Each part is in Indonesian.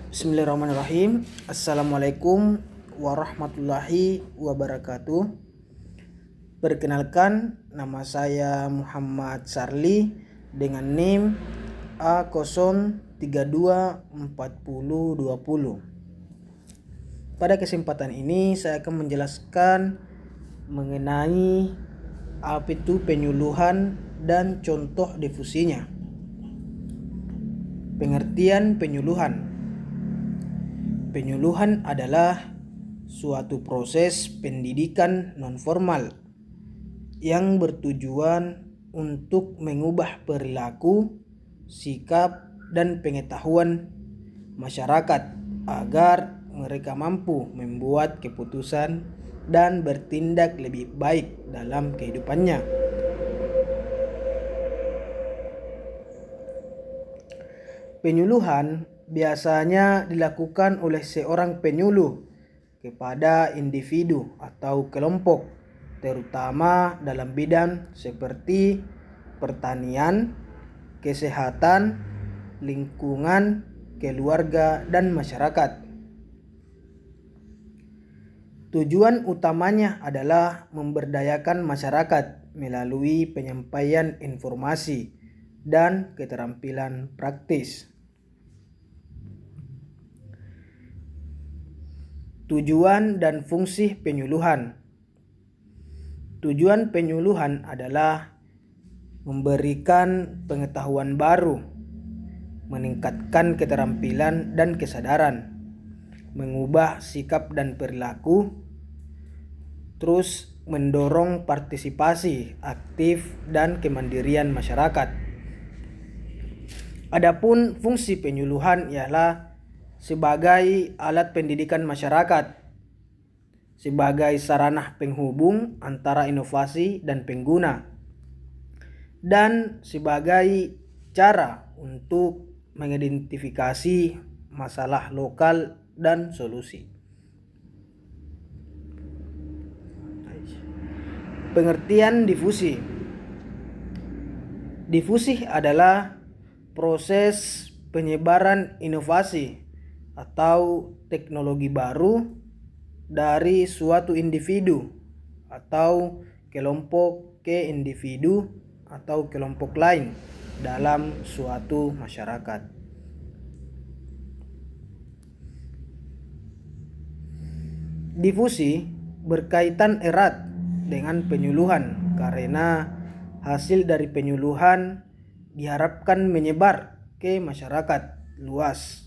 Bismillahirrahmanirrahim. Assalamualaikum warahmatullahi wabarakatuh. Perkenalkan, nama saya Muhammad Sarli dengan NIM A0324020. Pada kesempatan ini saya akan menjelaskan mengenai apa itu penyuluhan dan contoh difusinya. Pengertian penyuluhan. Penyuluhan adalah suatu proses pendidikan non-formal yang bertujuan untuk mengubah perilaku, sikap, dan pengetahuan masyarakat agar mereka mampu membuat keputusan dan bertindak lebih baik dalam kehidupannya. Penyuluhan biasanya dilakukan oleh seorang penyuluh kepada individu atau kelompok, terutama dalam bidang seperti pertanian, kesehatan, lingkungan, keluarga, dan masyarakat. Tujuan utamanya adalah memberdayakan masyarakat melalui penyampaian informasi dan keterampilan praktis. Tujuan dan fungsi penyuluhan. Tujuan penyuluhan adalah memberikan pengetahuan baru, meningkatkan keterampilan dan kesadaran, mengubah sikap dan perilaku, terus mendorong partisipasi aktif dan kemandirian masyarakat. Adapun fungsi penyuluhan ialah sebagai alat pendidikan masyarakat, sebagai sarana penghubung antara inovasi dan pengguna, dan sebagai cara untuk mengidentifikasi masalah lokal dan solusi. Pengertian difusi. Difusi adalah proses penyebaran inovasi atau teknologi baru dari suatu individu atau kelompok ke individu atau kelompok lain dalam suatu masyarakat. Difusi berkaitan erat dengan penyuluhan karena hasil dari penyuluhan diharapkan menyebar ke masyarakat luas,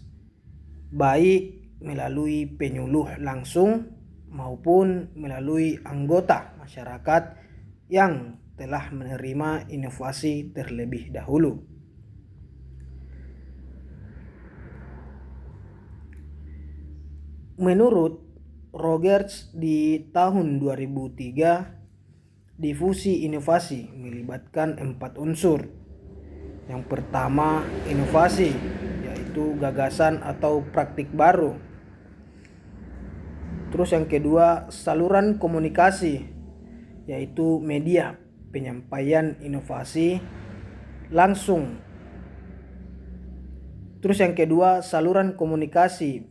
baik melalui penyuluh langsung maupun melalui anggota masyarakat yang telah menerima inovasi terlebih dahulu. Menurut Rogers di tahun 2003, difusi inovasi melibatkan 4 unsur. Yang pertama, inovasi, yaitu gagasan atau praktik baru. Terus yang kedua, saluran komunikasi, yaitu media penyampaian inovasi langsung. Terus yang kedua, saluran komunikasi,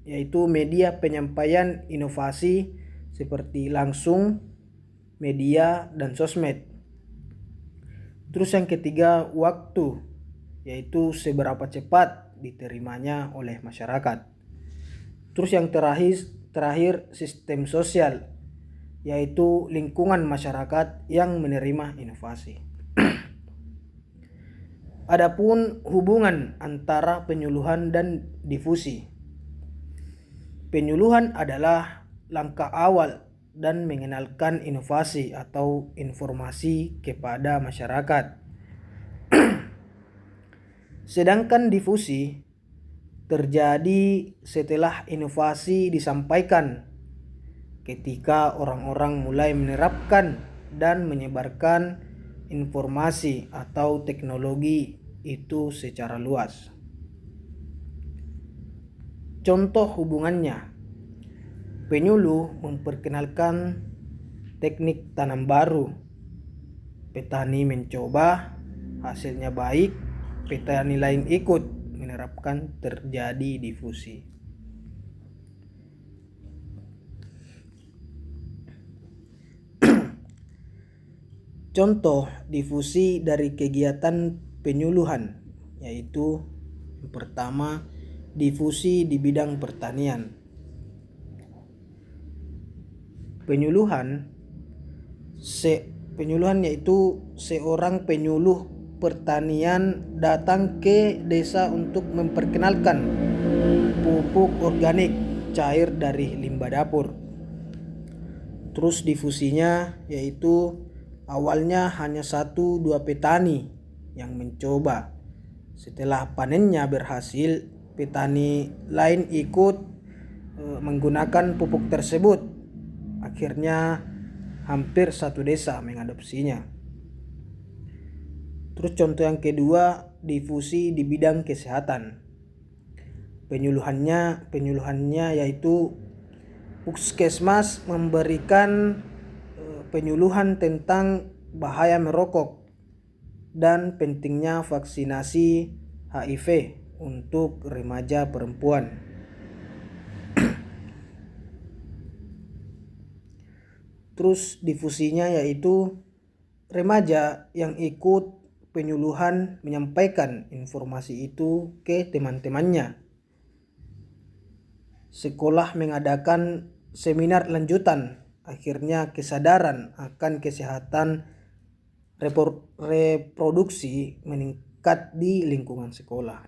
yaitu media penyampaian inovasi seperti langsung, media, dan sosmed. Terus yang ketiga, waktu, yaitu seberapa cepat diterimanya oleh masyarakat. Terus yang terakhir sistem sosial, yaitu lingkungan masyarakat yang menerima inovasi. Adapun hubungan antara penyuluhan dan difusi. Penyuluhan adalah langkah awal dan mengenalkan inovasi atau informasi kepada masyarakat. Sedangkan difusi terjadi setelah inovasi disampaikan, ketika orang-orang mulai menerapkan dan menyebarkan informasi atau teknologi itu secara luas. Contoh hubungannya. Penyuluh memperkenalkan teknik tanam baru. Petani mencoba, hasilnya baik, petani lain ikut menerapkan terjadi difusi. Contoh difusi dari kegiatan penyuluhan, yaitu yang pertama, difusi di bidang pertanian. Penyuluhan yaitu seorang penyuluh pertanian datang ke desa untuk memperkenalkan pupuk organik cair dari limbah dapur. Terus difusinya yaitu awalnya hanya 1-2 petani yang mencoba. Setelah panennya berhasil, petani lain ikut menggunakan pupuk tersebut. Akhirnya hampir satu desa mengadopsinya. Terus contoh yang kedua, difusi di bidang kesehatan. Penyuluhannya yaitu Puskesmas memberikan penyuluhan tentang bahaya merokok dan pentingnya vaksinasi HIV untuk remaja perempuan. Terus difusinya yaitu remaja yang ikut penyuluhan menyampaikan informasi itu ke teman-temannya. Sekolah mengadakan seminar lanjutan, akhirnya kesadaran akan kesehatan reproduksi meningkat di lingkungan sekolah.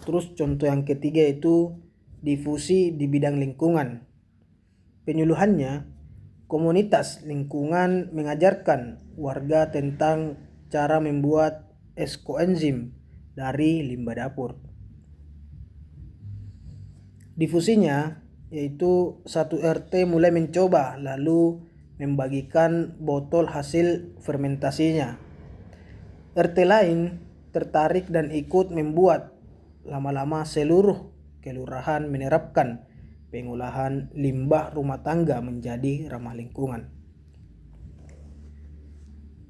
Terus contoh yang ketiga itu difusi di bidang lingkungan. Penyuluhannya, komunitas lingkungan mengajarkan warga tentang cara membuat es koenzim dari limbah dapur. Difusinya yaitu satu RT mulai mencoba lalu membagikan botol hasil fermentasinya. RT lain tertarik dan ikut membuat. Lama-lama seluruh kelurahan menerapkan pengolahan limbah rumah tangga menjadi ramah lingkungan.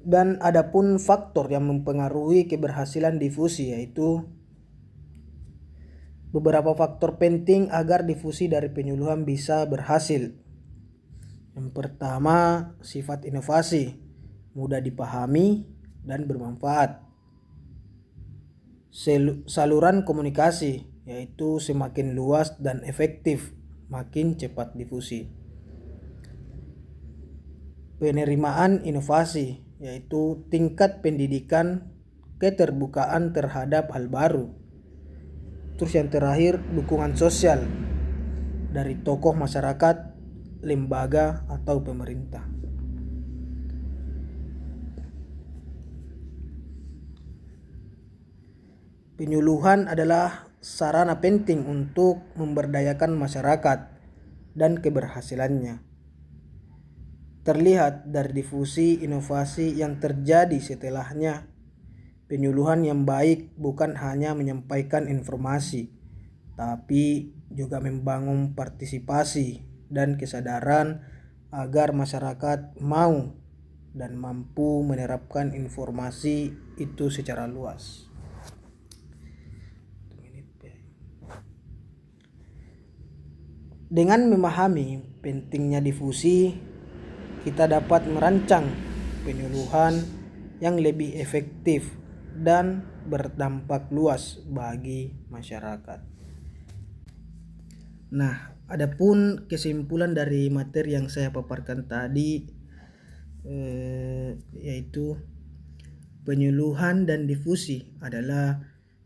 Dan adapun faktor yang mempengaruhi keberhasilan difusi yaitu beberapa faktor penting agar difusi dari penyuluhan bisa berhasil. Yang pertama, sifat inovasi, mudah dipahami dan bermanfaat. Saluran komunikasi, yaitu semakin luas dan efektif, makin cepat difusi. Penerimaan inovasi, yaitu tingkat pendidikan keterbukaan terhadap hal baru. Terus yang terakhir, dukungan sosial dari tokoh masyarakat, lembaga atau pemerintah. Penyuluhan adalah sarana penting untuk memberdayakan masyarakat dan keberhasilannya terlihat dari difusi inovasi yang terjadi setelahnya. Penyuluhan yang baik bukan hanya menyampaikan informasi, tapi juga membangun partisipasi dan kesadaran agar masyarakat mau dan mampu menerapkan informasi itu secara luas. Dengan memahami pentingnya difusi, kita dapat merancang penyuluhan yang lebih efektif dan berdampak luas bagi masyarakat. Nah, adapun kesimpulan dari materi yang saya paparkan tadi yaitu penyuluhan dan difusi adalah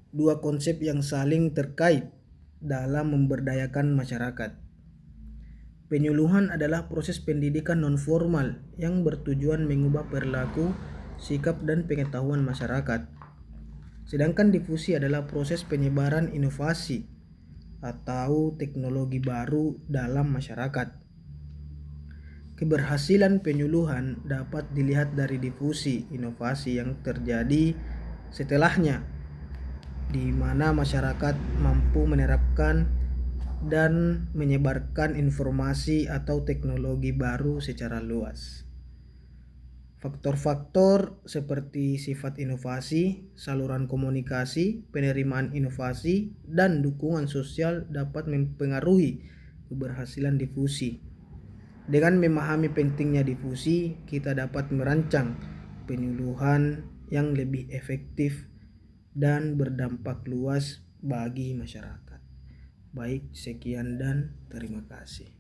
dua konsep yang saling terkait dalam memberdayakan masyarakat. Penyuluhan adalah proses pendidikan non-formal yang bertujuan mengubah perilaku, sikap, dan pengetahuan masyarakat. Sedangkan difusi adalah proses penyebaran inovasi atau teknologi baru dalam masyarakat. Keberhasilan penyuluhan dapat dilihat dari difusi inovasi yang terjadi setelahnya, di mana masyarakat mampu menerapkan dan menyebarkan informasi atau teknologi baru secara luas. Faktor-faktor seperti sifat inovasi, saluran komunikasi, penerimaan inovasi, dan dukungan sosial dapat mempengaruhi keberhasilan difusi. Dengan memahami pentingnya difusi, kita dapat merancang penyuluhan yang lebih efektif dan berdampak luas bagi masyarakat. Baik, sekian dan terima kasih.